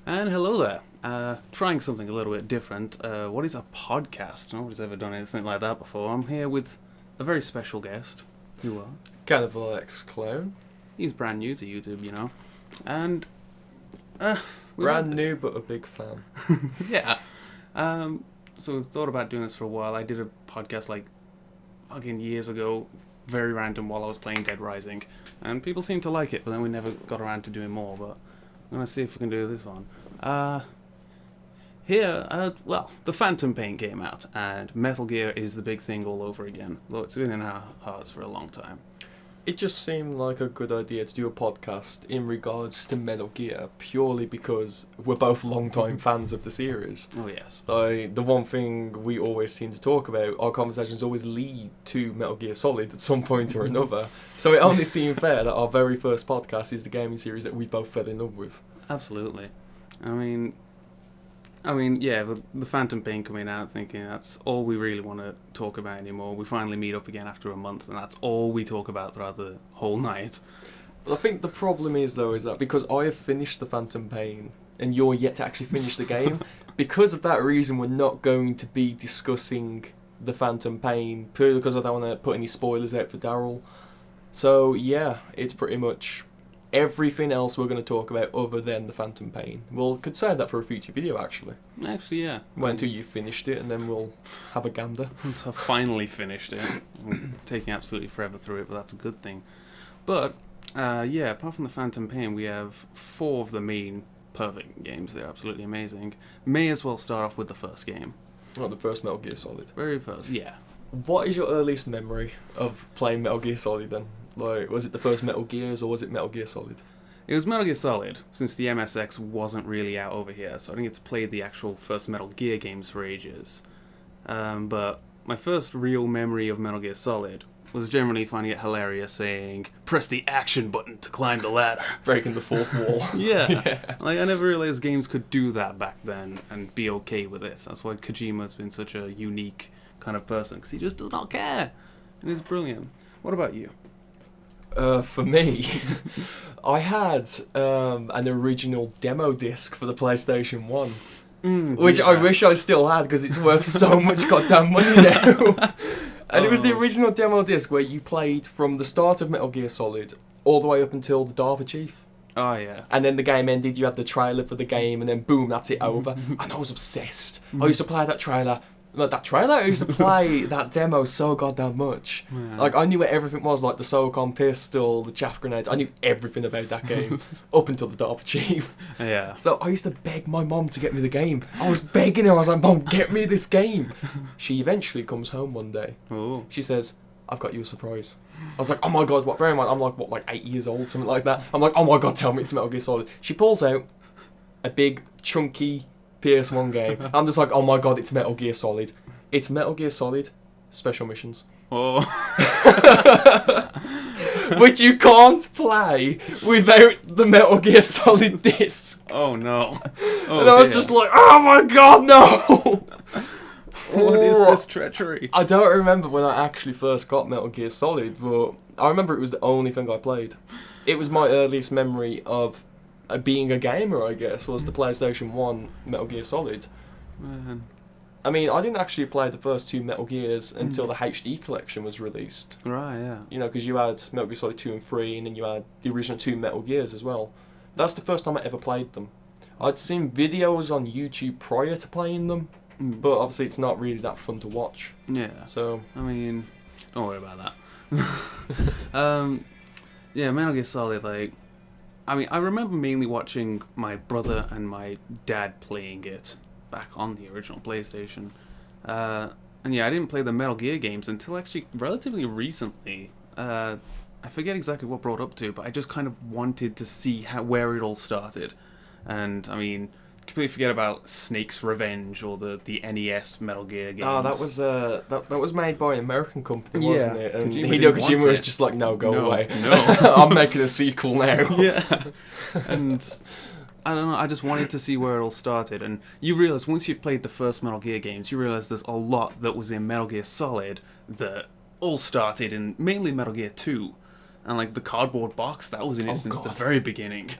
And hello there. Trying something a little bit different. What is a podcast? Nobody's ever done anything like that before. I'm here with a very special guest. You are? KannibalxClown. He's brand new to YouTube, you know. And, Brand new, but a big fan. yeah. So we thought about doing this for a while. I did a podcast like fucking years ago, very random, while I was playing Dead Rising. And people seemed to like it, but then we never got around to doing more, but I'm going to see if we can do this one. The Phantom Pain came out, and Metal Gear is the big thing all over again, though it's been in our hearts for a long time. It just seemed like a good idea to do a podcast in regards to Metal Gear, purely because we're both long-time fans of the series. Oh, yes. Like, the one thing we always seem to talk about, our conversations always lead to Metal Gear Solid at some point or another. So it only seemed fair that our very first podcast is the gaming series that we both fell in love with. Absolutely. I mean, yeah, the Phantom Pain coming out, thinking that's all we really want to talk about anymore. We finally meet up again after a month, and that's all we talk about throughout the whole night. But I think the problem is, though, is that because I have finished the Phantom Pain, and you're yet to actually finish the game, because of that reason, we're not going to be discussing the Phantom Pain, purely because I don't want to put any spoilers out for Daryl. So, yeah, it's pretty much everything else we're going to talk about other than the Phantom Pain. We'll could save that for a future video, actually. Actually, yeah. Wait until you've finished it, and then we'll have a gander. Once I've finally finished it. I'm taking absolutely forever through it, but that's a good thing. But, apart from the Phantom Pain, we have 4 of the main perfect games. They're absolutely amazing. May as well start off with the first game. Well, the first Metal Gear Solid. Very first, yeah. What is your earliest memory of playing Metal Gear Solid, then? Like, was it the first Metal Gears, or was it Metal Gear Solid? It was Metal Gear Solid, since the MSX wasn't really out over here, so I didn't get to play the actual first Metal Gear games for ages. But my first real memory of Metal Gear Solid was generally finding it hilarious saying, "Press the action button to climb the ladder." Breaking the fourth wall. Yeah. Like, I never realized games could do that back then and be okay with it. That's why Kojima's been such a unique kind of person, because he just does not care. And it's brilliant. What about you? For me, I had an original demo disc for the PlayStation 1, which I wish I still had because it's worth so much goddamn money now. And it was the original demo disc where you played from the start of Metal Gear Solid all the way up until the DARPA chief. Oh, yeah. And then the game ended, you had the trailer for the game, and then boom, that's it over. And I was obsessed. I used to play that trailer. I used to play that demo so goddamn much. Yeah. Like, I knew where everything was, like the SOCOM pistol, the chaff grenades. I knew everything about that game up until the DARPA chief. Yeah. So I used to beg my mum to get me the game. I was begging her. I was like, "Mum, get me this game." She eventually comes home one day. Oh. She says, "I've got you a surprise." I was like, "Oh my god, what?" Bear in mind, I'm like 8 years old, something like that. I'm like, "Oh my god, tell me it's Metal Gear Solid." She pulls out a big, chunky PS1 game. I'm just like, "Oh my god, it's Metal Gear Solid." It's Metal Gear Solid Special Missions. Oh. Which you can't play without the Metal Gear Solid disc. Oh, no. Oh, And I was just like, "Oh my god, no!" What is this treachery? I don't remember when I actually first got Metal Gear Solid, but I remember it was the only thing I played. It was my earliest memory of being a gamer, I guess, was the PlayStation 1 Metal Gear Solid. Man. I mean, I didn't actually play the first 2 Metal Gears until the HD collection was released. Right, yeah. You know, because you had Metal Gear Solid 2 and 3, and then you had the original 2 Metal Gears as well. That's the first time I ever played them. I'd seen videos on YouTube prior to playing them, but obviously it's not really that fun to watch. Yeah. So, I mean, don't worry about that. Yeah, Metal Gear Solid, like, I mean, I remember mainly watching my brother and my dad playing it back on the original PlayStation. And yeah, I didn't play the Metal Gear games until actually relatively recently. I forget exactly what brought up to, but I just kind of wanted to see where it all started. And, I mean, completely forget about Snake's Revenge or the NES Metal Gear games. oh, that was that was made by an American company, wasn't Yeah, it? And Kojima Hideo didn't want Kojima was it. just like, "No, go No, away. no." I'm making a sequel now." Yeah. And I don't know, I just wanted to see where it all started. And you realise, once you've played the first Metal Gear games, you realise there's a lot that was in Metal Gear Solid that all started in mainly Metal Gear 2. And like the cardboard box, that was an instance at the God. very beginning.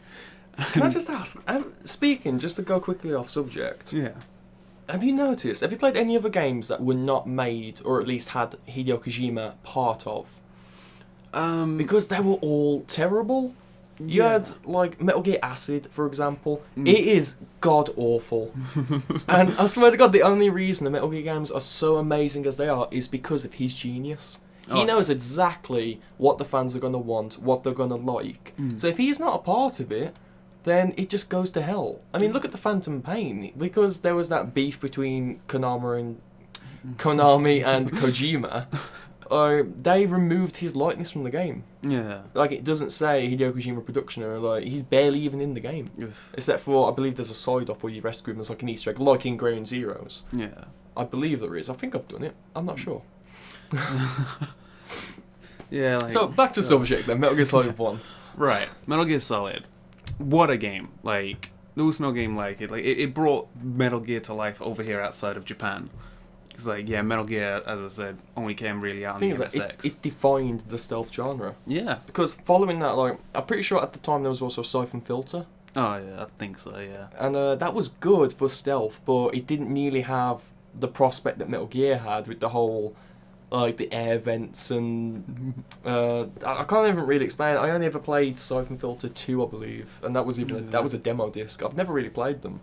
Can I just ask, speaking, just to go quickly off subject, Yeah. have you played any other games that were not made, or at least had Hideo Kojima part of? Because they were all terrible. You had, like, Metal Gear Acid, for example. It is god-awful. And I swear to God, the only reason the Metal Gear games are so amazing as they are is because of his genius. He knows exactly what the fans are going to want, what they're going to like. So if he's not a part of it, then it just goes to hell. I mean, look at the Phantom Pain. Because there was that beef between Konami and Kojima, they removed his likeness from the game. Yeah. Like, it doesn't say Hideo Kojima production, or like, he's barely even in the game. Except for, I believe there's a side up where you rescue him as like an Easter egg, like in Ground Zeroes. Yeah. I believe there is. I think I've done it. I'm not sure. Yeah, like... So, back to subject then, Metal Gear Solid 1. Right. Metal Gear Solid. What a game. Like, there was no game like it. Like, it brought Metal Gear to life over here outside of Japan. It's like, yeah, Metal Gear, as I said, only came really out on the MSX. It defined the stealth genre. Yeah. Because following that, like, I'm pretty sure at the time there was also Siphon Filter. Oh, yeah, I think so, yeah. And that was good for stealth, but it didn't nearly have the prospect that Metal Gear had with the whole, like, the air vents and... I can't even really explain it. I only ever played Siphon Filter 2, I believe. And that was that was a demo disc. I've never really played them.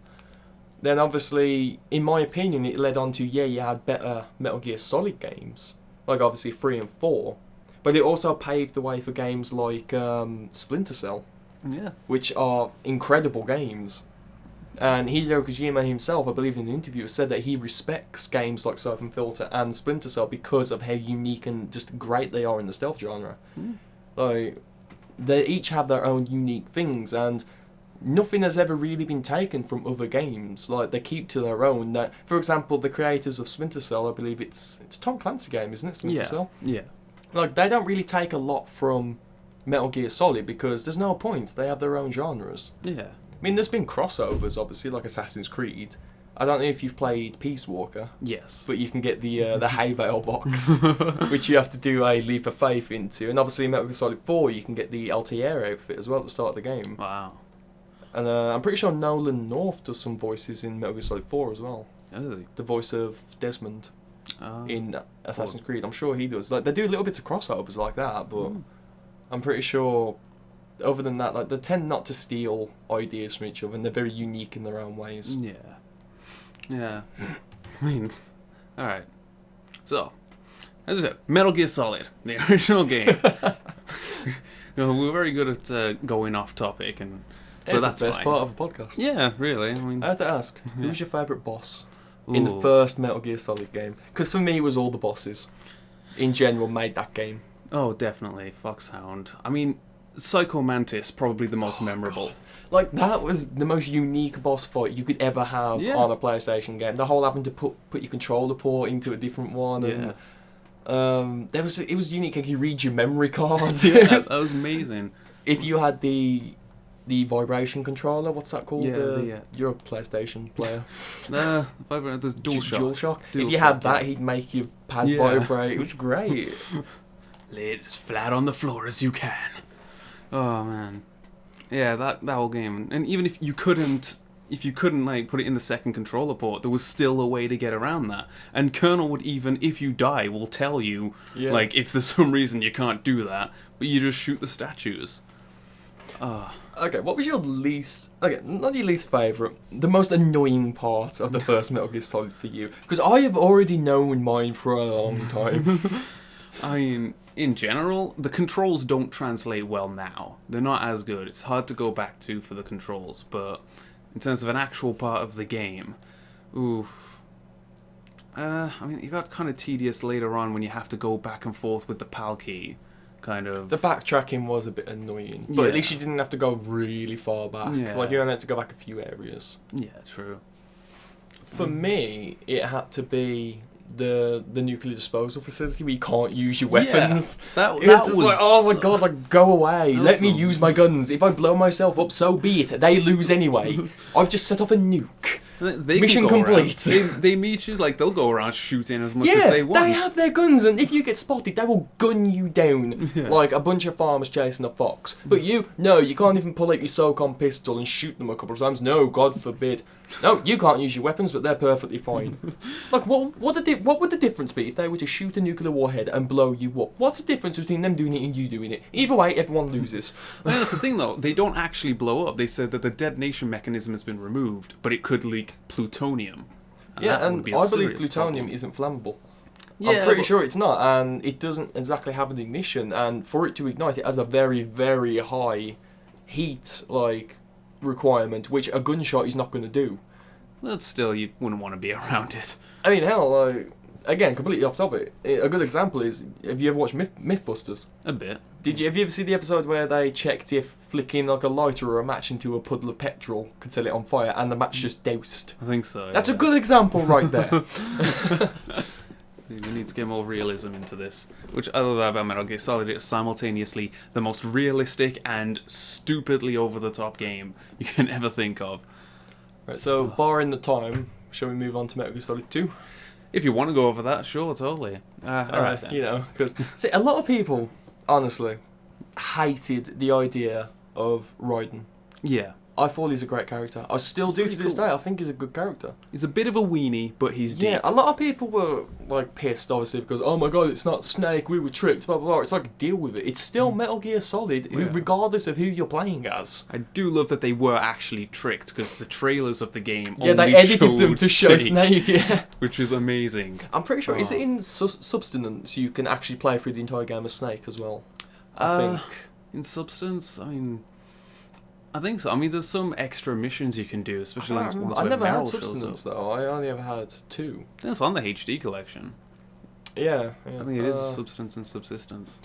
Then obviously, in my opinion, it led on to, you had better Metal Gear Solid games. Like, obviously, 3 and 4. But it also paved the way for games like Splinter Cell. Yeah. Which are incredible games. And Hideo Kojima himself, I believe in an interview, said that he respects games like Siphon Filter and Splinter Cell because of how unique and just great they are in the stealth genre. Like, they each have their own unique things, and nothing has ever really been taken from other games. Like, they keep to their own. That, for example, the creators of Splinter Cell, I believe it's a Tom Clancy game, isn't it? Splinter Cell. Yeah. Like, they don't really take a lot from Metal Gear Solid because there's no point. They have their own genres. Yeah. I mean, there's been crossovers, obviously, like Assassin's Creed. I don't know if you've played Peace Walker. Yes. But you can get the hay bale box, which you have to do a leap of faith into. And obviously, in Metal Gear Solid 4, you can get the Altair outfit as well at the start of the game. Wow. And I'm pretty sure Nolan North does some voices in Metal Gear Solid 4 as well. Oh. The voice of Desmond in Assassin's Creed. I'm sure he does. Like, they do little bits of crossovers like that, but I'm pretty sure, other than that, like, they tend not to steal ideas from each other, and they're very unique in their own ways. Yeah. Yeah. I mean, alright. So, as I said, Metal Gear Solid, the original game. We're very good at going off topic, and but that's the best fine. part of a podcast. Yeah, really. I mean, I have to ask, who's your favourite boss in the first Metal Gear Solid game? Because for me, it was all the bosses in general made that game. Oh, definitely. Foxhound. I mean, Psycho Mantis, probably the most memorable. God. Like, that was the most unique boss fight you could ever have on a PlayStation game. The whole having to put your controller port into a different one. And, it was unique. Like, you read your memory cards. Yeah, that was amazing. If you had the vibration controller, what's that called? You're a PlayStation player. There's DualShock. If you had that, he'd make your pad vibrate. It was great. Lay it as flat on the floor as you can. Oh man, yeah, that whole game. And even if you couldn't like put it in the second controller port, there was still a way to get around that. And Colonel would, even if you die, will tell you like if there's some reason you can't do that, but you just shoot the statues. Okay, what was your least... Okay, not your least favourite, the most annoying part of the first Metal Gear Solid for you? Because I have already known mine for a long time. I mean, in general, the controls don't translate well now. They're not as good. It's hard to go back to for the controls, but in terms of an actual part of the game, I mean, it got kind of tedious later on when you have to go back and forth with the PAL key. Kind of. The backtracking was a bit annoying, but at least you didn't have to go really far back. Yeah. Like, you only had to go back a few areas. Yeah, true. For me, it had to be the nuclear disposal facility where you can't use your weapons. That It's was like, oh my god, like, go away. Let me use my guns. If I blow myself up, so be it. They lose anyway. I've just set off a nuke. They Mission can go complete. around. They meet you, like, they'll go around shooting as much as they want. They have their guns, and if you get spotted, they will gun you down Yeah. like a bunch of farmers chasing a fox. But you can't even pull out your SOCOM pistol and shoot them a couple of times. No, God forbid. No, you can't use your weapons, but they're perfectly fine. Like, what would the difference be if they were to shoot a nuclear warhead and blow you up? What's the difference between them doing it and you doing it? Either way, everyone loses. Well, that's the thing, though. They don't actually blow up. They said that the detonation mechanism has been removed, but it could leak plutonium. Yeah, that would and be a I believe serious plutonium problem. isn't flammable. Yeah, I'm pretty but- sure it's not, and it doesn't exactly have an ignition, and for it to ignite, it has a very, very high heat, like, requirement, which a gunshot is not going to do. But still, you wouldn't want to be around it. I mean, hell, like, again, completely off topic. A good example is, have you ever watched Mythbusters? A bit. Have you ever seen the episode where they checked if flicking like a lighter or a match into a puddle of petrol could set it on fire, and the match just doused? I think so. That's yeah. a good example right there. We need to get more realism into this. Which I love about Metal Gear Solid. It's simultaneously the most realistic and stupidly over-the-top game you can ever think of. Right, so barring the time, shall we move on to Metal Gear Solid 2? If you want to go over that, sure, totally. Alright then. You know, because see, a lot of people, honestly, hated the idea of Raiden. Yeah. I thought he's a great character. I still do pretty to this cool. day. I think he's a good character. He's a bit of a weenie, but he's deep. Yeah, a lot of people were like pissed, obviously, because oh my god, it's not Snake. We were tricked. Blah blah blah. It's like deal with it. It's still Metal Gear Solid, Yeah. regardless of who you're playing as. I do love that they were actually tricked, because the trailers of the game Yeah, only they edited them showed to show Snake. Yeah, which is amazing. I'm pretty sure. Is Oh. it in Substance you can actually play through the entire game as Snake as well? I think. In Substance, I think so. I mean, there's some extra missions you can do, especially like ones I where never Meryl had shows Substance up. though. I only ever had 2. I think it's on the HD collection. Yeah, I think it is uh, Substance and Subsistence.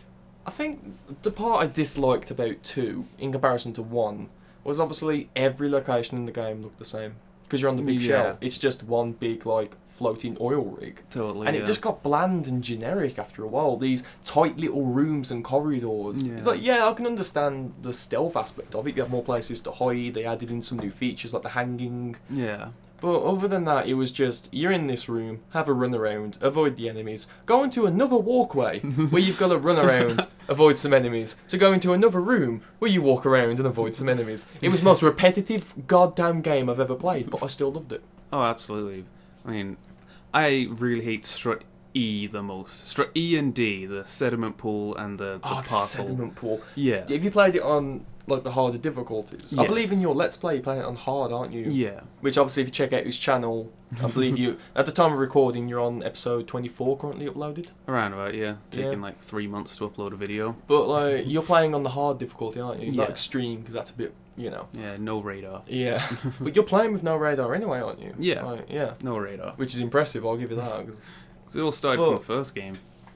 I think the part I disliked about 2, in comparison to 1, was obviously every location in the game looked the same. Because you're on the big Yeah. shell. It's just one big, like, floating oil rig. Totally. And yeah. it just got bland and generic after a while. These tight little rooms and corridors. Yeah. It's like, yeah, I can understand the stealth aspect of it. You have more places to hide. They added in some new features like the hanging. Yeah. But other than that, it was just, you're in this room, have a run around, avoid the enemies, go into another walkway where you've got to run around, avoid some enemies, to go into another room where you walk around and avoid some enemies. It was the most repetitive goddamn game I've ever played, but I still loved it. Oh, absolutely. I mean, I really hate Strut E the most. Strut E and D, the sediment pool and the The parcel. sediment pool. Yeah. Have you played it on, like, the harder difficulties? I Yes. believe in your Let's Play, you're playing it on hard, aren't you? Yeah. Which, obviously, if you check out his channel, I believe you, at the time of recording, you're on episode 24 currently uploaded. Around about, yeah. Taking Yeah. like 3 months to upload a video. But, like, you're playing on the hard difficulty, aren't you? Not Yeah. extreme, because that's a bit, you know. Yeah, no radar. Yeah. But you're playing with no radar anyway, aren't you? Yeah. Like, yeah. No radar. Which is impressive, I'll give you that. 'Cause It all started Well- from the first game.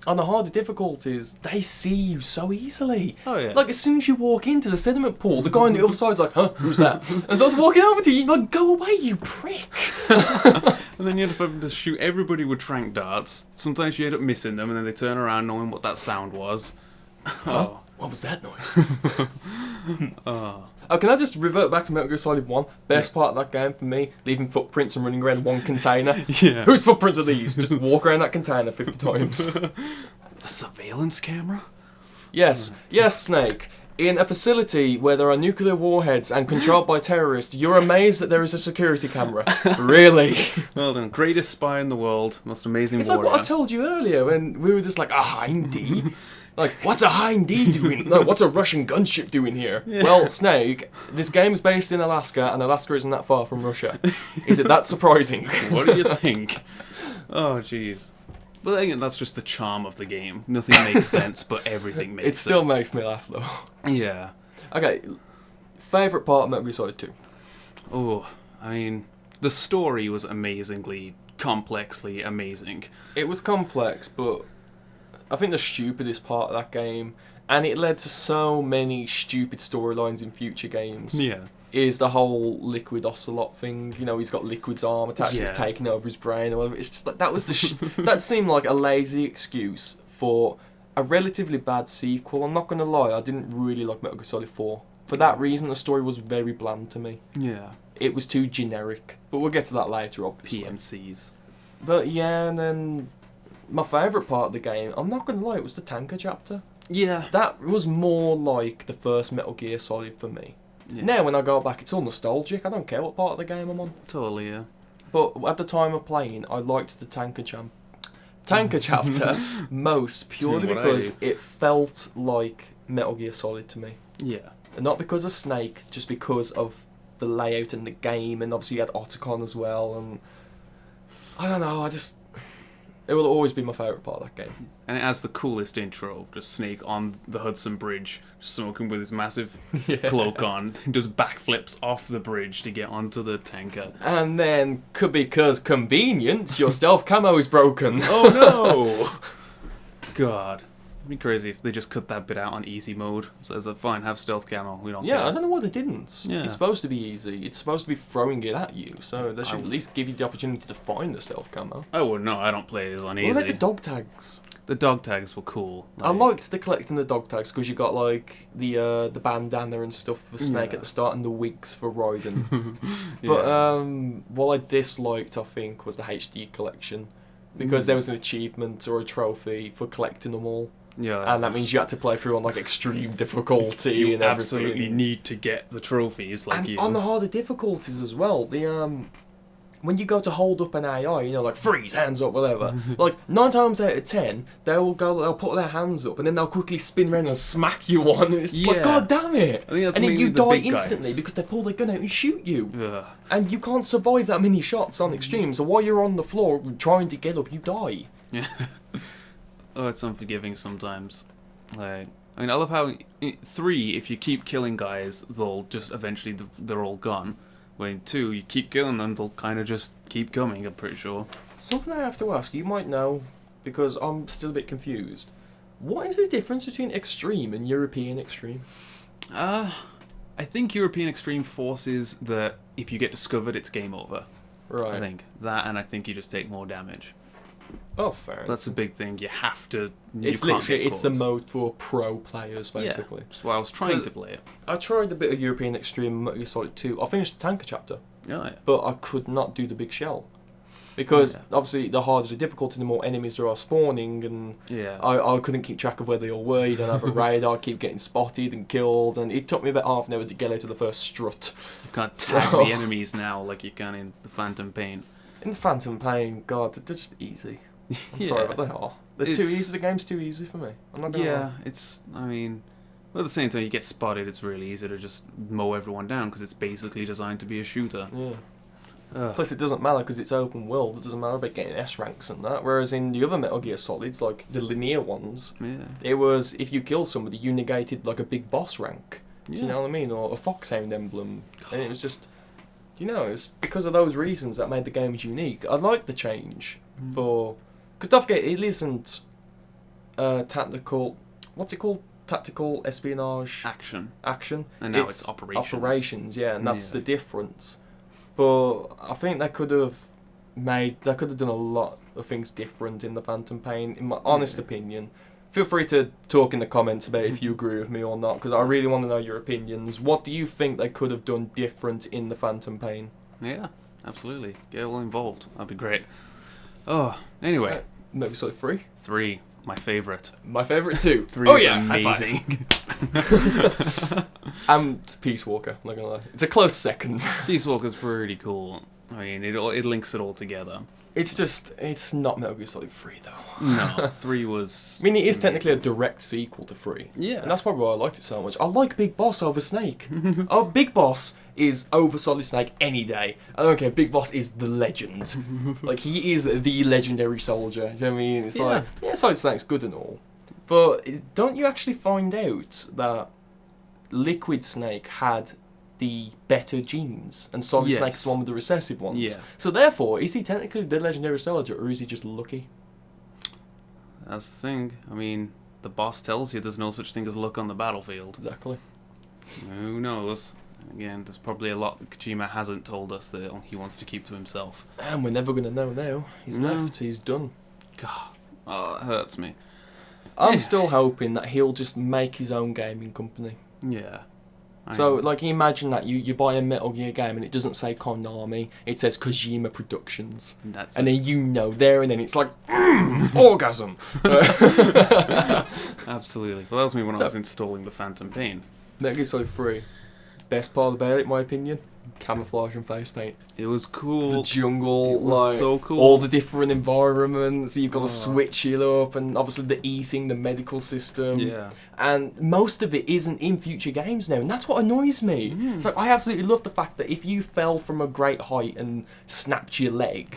on the harder difficulties, they see you so easily. Oh, yeah. Like, as soon as you walk into the sediment pool, the guy on the other side's like, huh, who's that? And starts walking over to you, you're like, go away, you prick. And then you end up having to shoot everybody with trank darts. Sometimes you end up missing them, and then they turn around knowing what that sound was. Oh. What was that noise? Oh. Oh, can I just revert back to Metal Gear Solid 1? Best part of that game for me, leaving footprints and running around one container. Yeah. Whose footprints are these? Just walk around that container 50 times. A surveillance camera? Yes, yes, Snake. In a facility where there are nuclear warheads and controlled by terrorists, you're amazed that there is a security camera. Really? Well done. Greatest spy in the world. Most amazing It's like warrior. what I told you earlier when we were just like, a Hind-D? Like, what's a Hind-D doing? No, what's a Russian gunship doing here? Yeah. Well, Snake, this game's based in Alaska, and Alaska isn't that far from Russia. Is it that surprising? What do you think? Oh, jeez. But again, that's just the charm of the game. Nothing makes sense, but everything makes It sense. still makes me laugh, though. Yeah. Okay, favourite part of Metal Gear Solid 2? Oh, I mean, the story was amazingly, complexly amazing. It was complex, but I think the stupidest part of that game, and it led to so many stupid storylines in future games, Yeah. is the whole Liquid Ocelot thing. You know, he's got Liquid's arm attached, it's Yeah. taking over his brain or whatever. It's just like, that was that seemed like a lazy excuse for a relatively bad sequel. I'm not going to lie, I didn't really like Metal Gear Solid 4. For that reason, the story was very bland to me. Yeah. It was too generic. But we'll get to that later, obviously. PMCs. But yeah, and then my favourite part of the game, I'm not going to lie, it was the tanker chapter. Yeah. That was more like the first Metal Gear Solid for me. Yeah. Now, when I go back, it's all nostalgic. I don't care what part of the game I'm on. Totally, yeah. But at the time of playing, I liked the tanker chapter most, purely What because I- it felt like Metal Gear Solid to me. Yeah. And not because of Snake, just because of the layout and the game, and obviously you had Otacon as well, and I don't know, it will always be my favourite part of that game. And it has the coolest intro, just Snake on the Hudson Bridge, smoking with his massive cloak on, just backflips off the bridge to get onto the tanker. And then, because convenience, your stealth camo is broken. Oh no! God. It'd be crazy if they just cut that bit out on easy mode. So it's like, fine, have stealth camo, we don't care. Yeah, I don't know why they didn't. Yeah. It's supposed to be easy. It's supposed to be throwing it at you, so they should at least give you the opportunity to find the stealth camo. Oh, well, no, I don't play this on What easy. about the dog tags? The dog tags were cool. I liked the collecting the dog tags because you got like the bandana and stuff for Snake at the start and the wigs for Raiden. But what I disliked, I think, was the HD collection because there was an achievement or a trophy for collecting them all. Yeah. And that means you had to play through on like extreme difficulty You and everything. absolutely need to get the trophies, like And you. on the harder difficulties as well, when you go to hold up an AI, like freeze, hands up, whatever. Like 9 times out of 10, they'll put their hands up and then they'll quickly spin around and smack you one. And it's just like, God damn it! I think that's And then mainly you the die big instantly guys. because they pull their gun out and shoot you. Ugh. And you can't survive that many shots on extreme. So while you're on the floor trying to get up, you die. Yeah. Oh, it's unforgiving sometimes. Like, I mean, I love how 3, if you keep killing guys, they'll just eventually they're all gone. When 2, you keep killing them, they'll kind of just keep coming. I'm pretty sure. Something I have to ask, you might know, because I'm still a bit confused. What is the difference between extreme and European extreme? I think European Extreme forces that if you get discovered, it's game over. Right. I think that, and I think you just take more damage. Oh, fair enough. That's a big thing. You have to. It's literally the mode for pro players, basically. Yeah, that's why I was trying to play it. I tried a bit of European Extreme and Metal Gear Solid 2. I finished the tanker chapter, Yeah. but I could not do the big shell. Because obviously the harder the difficulty, the more enemies there are spawning, and Yeah. I couldn't keep track of where they all were. You don't have a radar, I keep getting spotted and killed, and it took me about half an hour to get out of the first strut. You can't tag the enemies now like you can in the Phantom Pain. In Phantom Pain, God, they're just easy. I'm sorry, but they are. They're too easy. The game's too easy for me. I'm not gonna lie. It's. I mean, well, at the same time, you get spotted. It's really easy to just mow everyone down because it's basically designed to be a shooter. Yeah. Ugh. Plus, it doesn't matter because it's open world. It doesn't matter about getting S ranks and that. Whereas in the other Metal Gear Solids, like the linear ones, Yeah. it was if you killed somebody, you negated like a big boss rank. Do Yeah. you know what I mean? Or a foxhound emblem, and it was just, it's because of those reasons that made the games unique. I like the change for, because don't forget, it isn't tactical. What's it called? Tactical espionage Action. action. And now it's operations. Operations, yeah, and that's Yeah. the difference. But I think they could have done a lot of things different in the Phantom Pain, in my honest opinion. Feel free to talk in the comments about if you agree with me or not, because I really want to know your opinions. What do you think they could have done different in the Phantom Pain? Yeah, absolutely. Get all involved. That'd be great. Oh, anyway. Metal Gear Solid 3? 3, my favourite. My favourite too. 3 Oh is yeah, amazing. And Peace Walker, I'm not gonna lie. It's a close second. Peace Walker's pretty cool. I mean, it links it all together. It's not Metal Gear Solid 3 though. No, 3 was... I mean, it is technically a direct sequel to 3. Yeah. And that's probably why I liked it so much. I like Big Boss over Snake. Oh, Big Boss is over Solid Snake any day. I don't care, Big Boss is the legend. Like, he is the legendary soldier. Do you know what I mean? It's like, yeah, Solid Snake's good and all. But don't you actually find out that Liquid Snake had the better genes, and Solid Snake's the one with the recessive ones? Yeah. So therefore, is he technically the legendary soldier, or is he just lucky? That's the thing. I mean, the boss tells you there's no such thing as luck on the battlefield. Exactly. Who knows? Again, there's probably a lot that Kojima hasn't told us that he wants to keep to himself. And we're never going to know now. He's left, he's done. God, oh, it hurts me. I'm still hoping that he'll just make his own gaming company. Yeah. So, like, you imagine that you buy a Metal Gear game and it doesn't say Konami, it says Kojima Productions. And then you know there and then it's like, orgasm! Absolutely. Well, that was me when I was installing the Phantom Pain. Metal Gear Solid 3. Best part about it, in my opinion, camouflage and face paint. It was cool. The jungle, it was like, so cool. all the different environments, you've got to switch it up, and obviously the eating, the medical system. Yeah. And most of it isn't in future games now, and that's what annoys me. It's like, I absolutely love the fact that if you fell from a great height and snapped your leg,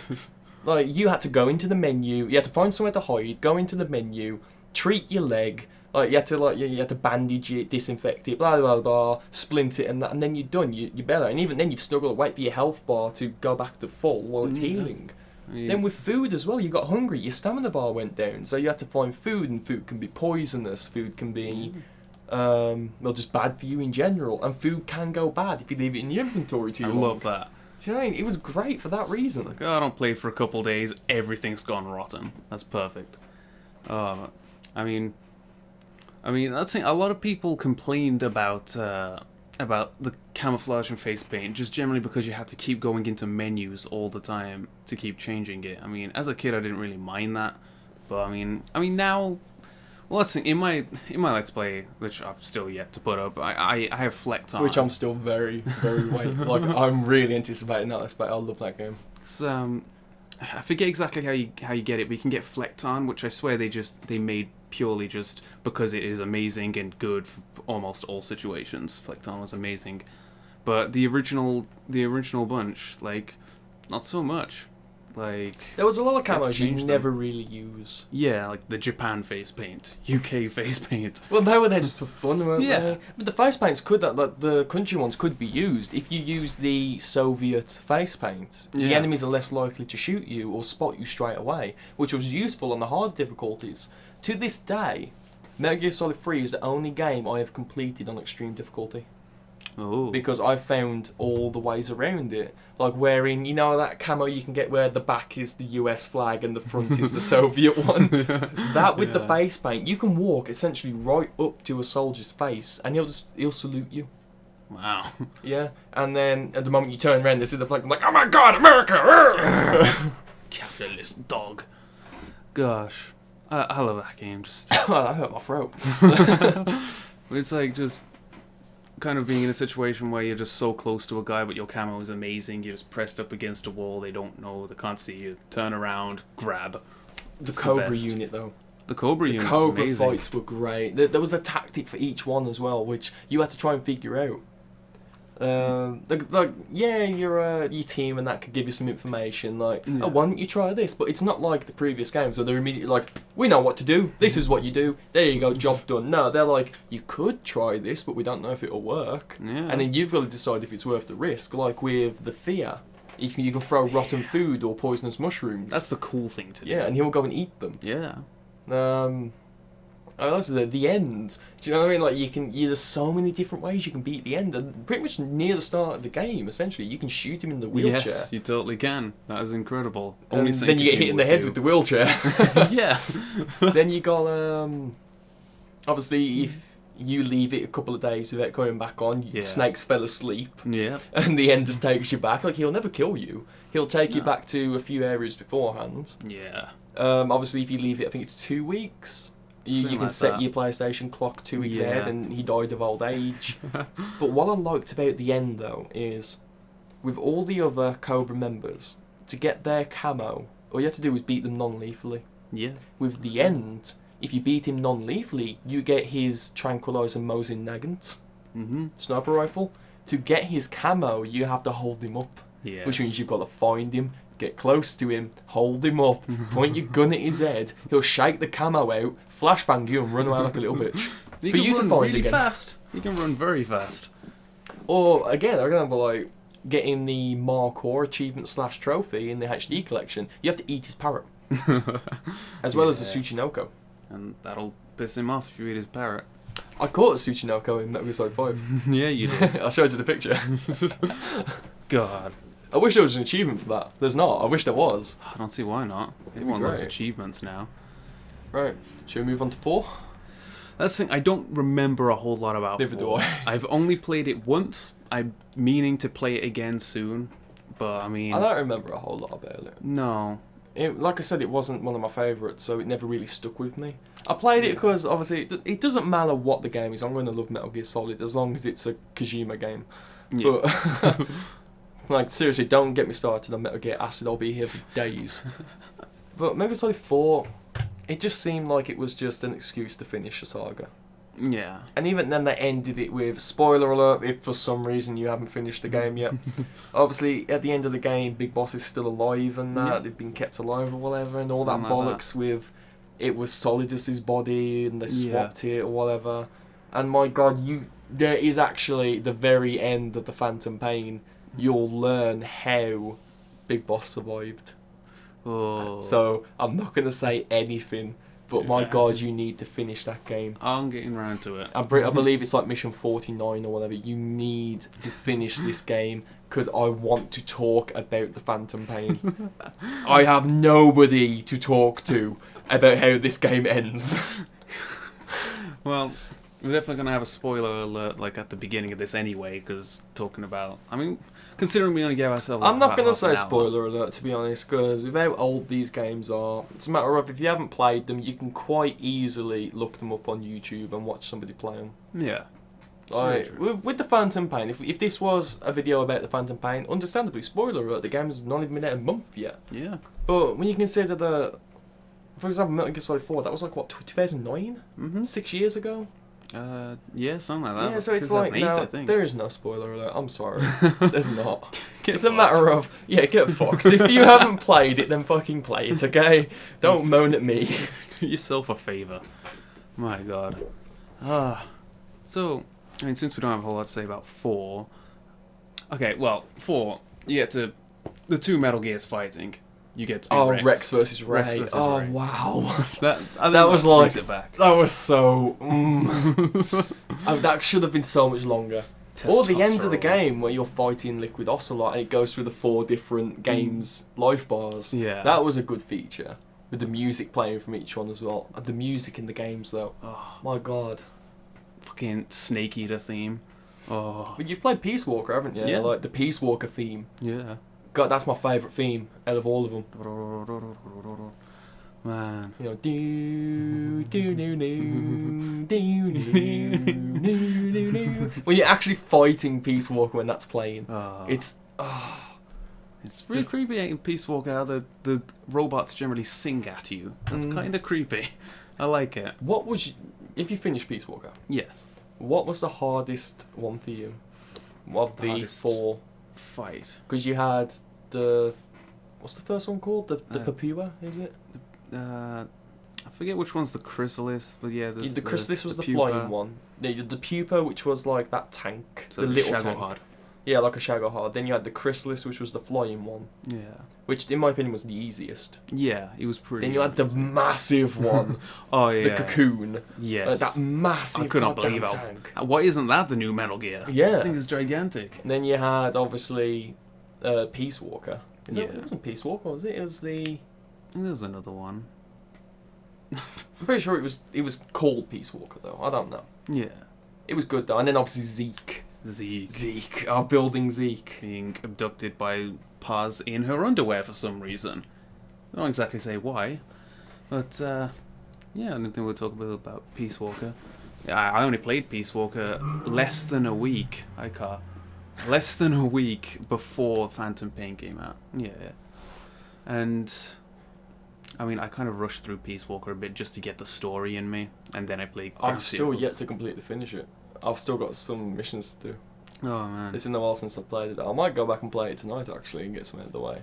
like, you had to go into the menu, you had to find somewhere to hide, go into the menu, treat your leg, you had to bandage it, disinfect it, blah blah blah, splint it and that, and then you're done. You're better, and even then you've still got to wait for your health bar to go back to full while it's healing. Yeah. Then with food as well, you got hungry, your stamina bar went down, so you had to find food, and food can be poisonous, food can be just bad for you in general, and food can go bad if you leave it in your inventory too long. I love that. Do you know what I mean? It was great for that reason. Like, I don't play for a couple days, everything's gone rotten. That's perfect. That's a lot of people complained about the camouflage and face paint, just generally because you had to keep going into menus all the time to keep changing it. I mean, as a kid, I didn't really mind that, but I mean now, well, let's think. In my Let's Play, which I've still yet to put up, I have Flecked on, which I'm still very very like I'm really anticipating that Let's Play. I love that game. I forget exactly how you get it, but you can get Flecked on, which I swear they made purely just because it is amazing and good for almost all situations. Flecked on was amazing, but the original bunch, like, not so much. Like, there was a lot of camos you never really use. Yeah, like the Japan face paint, UK face paint. Well, they were there just for fun, weren't they? But the face paints the country ones could be used. If you use the Soviet face paint, the enemies are less likely to shoot you or spot you straight away, which was useful on the hard difficulties. To this day, Metal Gear Solid 3 is the only game I have completed on extreme difficulty. Oh. Because I've found all the ways around it. Like wearing, you know, that camo you can get where the back is the US flag and the front is the Soviet one? That with the face paint, you can walk essentially right up to a soldier's face and he'll salute you. Wow. Yeah, and then at the moment you turn around, they see the flag, I'm like, oh my god, America! Capitalist dog. Gosh. I love that game. Just that hurt my throat. It's like just kind of being in a situation where you're just so close to a guy, but your camo is amazing. You're just pressed up against a wall. They don't know. They can't see you. Turn around, grab. The Cobra unit, though. The Cobra unit. The Cobra fights were great. There was a tactic for each one as well, which you had to try and figure out. Your team and that could give you some information, like, oh, why don't you try this? But it's not like the previous games where they're immediately like, we know what to do, this is what you do, there you go, job done. No, they're like, you could try this, but we don't know if it'll work. Yeah. And then you've got to decide if it's worth the risk, like with the Fear. You can throw rotten food or poisonous mushrooms. That's the cool thing to do. Yeah, and he'll go and eat them. Yeah. Also, the end. Do you know what I mean? Like, there's so many different ways you can beat the end. And pretty much near the start of the game, essentially, you can shoot him in the wheelchair. Yes, you totally can. That is incredible. And then you get hit in the head with the wheelchair. Yeah. Then you got, obviously, if you leave it a couple of days without coming back on, Snakes fell asleep. Yeah. And the end just takes you back. Like, he'll never kill you. He'll take you back to a few areas beforehand. Yeah. Obviously, if you leave it, I think it's 2 weeks. You can set your PlayStation clock 2 weeks ahead, and he died of old age. But what I liked about the end, though, is with all the other Cobra members, to get their camo, all you have to do is beat them non-lethally. Yeah. With the end, if you beat him non-lethally, you get his Tranquilizer Mosin Nagant sniper rifle. To get his camo, you have to hold him up. Yes. Which means you've got to find him, get close to him, hold him up, point your gun at his head, he'll shake the camo out, flashbang you and run away like a little bitch. For you to find really fast. You can run very fast. Or, again, I remember, like, getting the Markor achievement / trophy in the HD collection, you have to eat his parrot. As well as the Tsuchinoko. And that'll piss him off if you eat his parrot. I caught a Tsuchinoko in Metal Gear Solid 5. Yeah, you did. I showed you the picture. God. I wish there was an achievement for that. There's not. I wish there was. I don't see why not. Everyone loves achievements now. Right. Shall we move on to 4? That's the thing. I don't remember a whole lot about Neither 4. do I. I've only played it once. I'm meaning to play it again soon, but I mean, I don't remember a whole lot about it. no. Like I said, it wasn't one of my favourites, so it never really stuck with me. I played it because, obviously, it doesn't matter what the game is. I'm going to love Metal Gear Solid as long as it's a Kojima game. Yeah. But, like, seriously, don't get me started on Metal Gear Acid. I'll be here for days. But Metal Gear Solid 4, it just seemed like it was just an excuse to finish a saga. Yeah. And even then they ended it with, spoiler alert, if for some reason you haven't finished the game yet. Obviously, at the end of the game, Big Boss is still alive and that, Yeah. they've been kept alive or whatever, and all Something that like bollocks with, it was Solidus's body and they swapped it or whatever. And my god, there is actually the very end of the Phantom Pain, you'll learn how Big Boss survived. Oh. So, I'm not going to say anything. But my Yeah. god, you need to finish that game. I'm getting round to it. I believe it's like mission 49 or whatever. You need to finish this game because I want to talk about the Phantom Pain. I have nobody to talk to about how this game ends. Well, we're definitely going to have a spoiler alert like at the beginning of this anyway, because talking about... I mean, considering we only gave ourselves... I'm not about going to half say an hour. spoiler alert, to be honest, because with how old these games are, it's a matter of if you haven't played them, you can quite easily look them up on YouTube and watch somebody play them. Yeah. Like, with the Phantom Pain, if this was a video about the Phantom Pain, understandably, spoiler alert, the game's not even been out a month yet. Yeah. But when you consider for example, Metal Gear Solid 4, that was like, what, 2009? Mm-hmm. 6 years ago? Yeah, something like that. Yeah, so it's like, 2008, now, I think. there is no spoiler alert, I'm sorry. There's not. Get It's a fucked. matter of, get fucked. If you haven't played it, then fucking play it, okay? Don't moan at me. Do yourself a favour. My god. So, I mean, since we don't have a whole lot to say about 4... Okay, well, 4, you get to... The 2 Metal Gears fighting. You get to be Oh, Rex versus Ray. Rex versus Oh, Ray. wow. That was like- it back. That was so... that should have been so much longer. Or the end of the Testosterone. game where you're fighting Liquid Ocelot and it goes through the 4 different games' life bars. Yeah. That was a good feature. With the music playing from each one as well. The music in the games though. Oh, My god. fucking Snake Eater theme. Oh, But you've played Peace Walker, haven't you? Yeah. Like the Peace Walker theme. yeah. God, that's my favourite theme out of all of them. Man. You know, do do do do do do do do. When you're actually fighting Peace Walker when that's playing, it's It's really creepy in Peace Walker how the robots generally sing at you. That's kind of creepy. I like it. what was if you finish Peace Walker? Yes. What was the hardest one for you of the Hardest 4? Fight. Because you had what's the first one called? The Papua, is it? I forget which one's the Chrysalis, but yeah, there's The Chrysalis was the pupa. flying one. The Pupa, which was like that tank, So the little tank. Shagohod. Yeah, like a Shagohod. Then you had the Chrysalis, which was the flying one, Yeah. which in my opinion was the easiest. Yeah, he was pretty. Then you had the massive one, Oh yeah. the Cocoon. Yes. That massive I could not goddamn believe tank. Why isn't that the new Metal Gear? Yeah. I think it's gigantic. And then you had obviously Peace Walker. Yeah. It wasn't Peace Walker, was it? It was the. I think there was another one. I'm pretty sure it was called Peace Walker though. I don't know. Yeah. It was good though. And then obviously Zeke. Zeke Our building Zeke. being abducted by Paz in her underwear for some reason. I don't exactly say why, but yeah, I think we'll talk a bit about Peace Walker. Yeah, I only played Peace Walker less than a week. Less than a week before Phantom Pain came out. Yeah, and I mean, I kind of rushed through Peace Walker a bit just to get the story in me, and then I played. I've still yet to completely finish it. I've still got some missions to do. Oh man. It's been a while since I played it. I might go back and play it tonight actually and get some out of the way.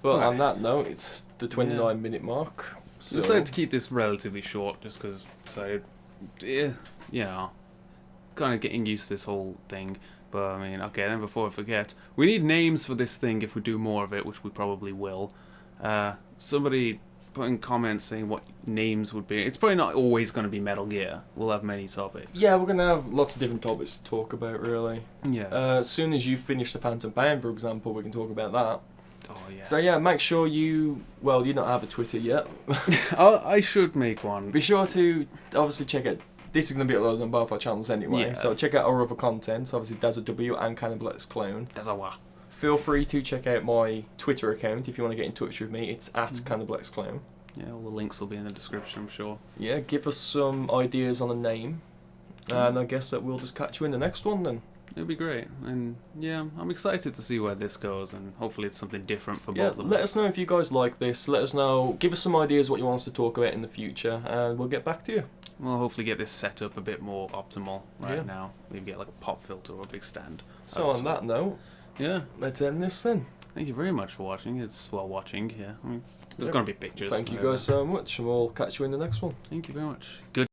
But on that note, it's the 29-minute mark. So Decided to keep this relatively short just because decided, you know, kind of getting used to this whole thing. But I mean, okay, then before I forget, we need names for this thing if we do more of it, which we probably will. Somebody put in comments saying what names would be. It's probably not always going to be Metal Gear. We'll have many topics. yeah, we're gonna have lots of different topics to talk about really. Yeah. As soon as you finish the Phantom Pain, for example, we can talk about that. Oh yeah. So yeah, make sure you don't have a Twitter yet. I should make one. Be sure to obviously check out this is going to be uploaded on both our channels anyway. Yeah. So check out our other content, obviously DazzaW and KannibalxClown. DazzaW. Feel free to check out my Twitter account if you want to get in touch with me. It's at KannibalxClown. Yeah, all the links will be in the description, I'm sure. Yeah, give us some ideas on a name. And I guess that we'll just catch you in the next one then. It'll be great. And yeah, I'm excited to see where this goes, and hopefully it's something different for both of us. Let us know if you guys like this. Let us know. Give us some ideas what you want us to talk about in the future, and we'll get back to you. We'll hopefully get this set up a bit more optimal Yeah. now. Maybe get like a pop filter or a big stand. So on that note, yeah, let's end this then. thank you very much for watching. Watching, yeah. I mean, there's Yep. going to be pictures. Thank you whatever. guys so much, and we'll catch you in the next one. Thank you very much. Good.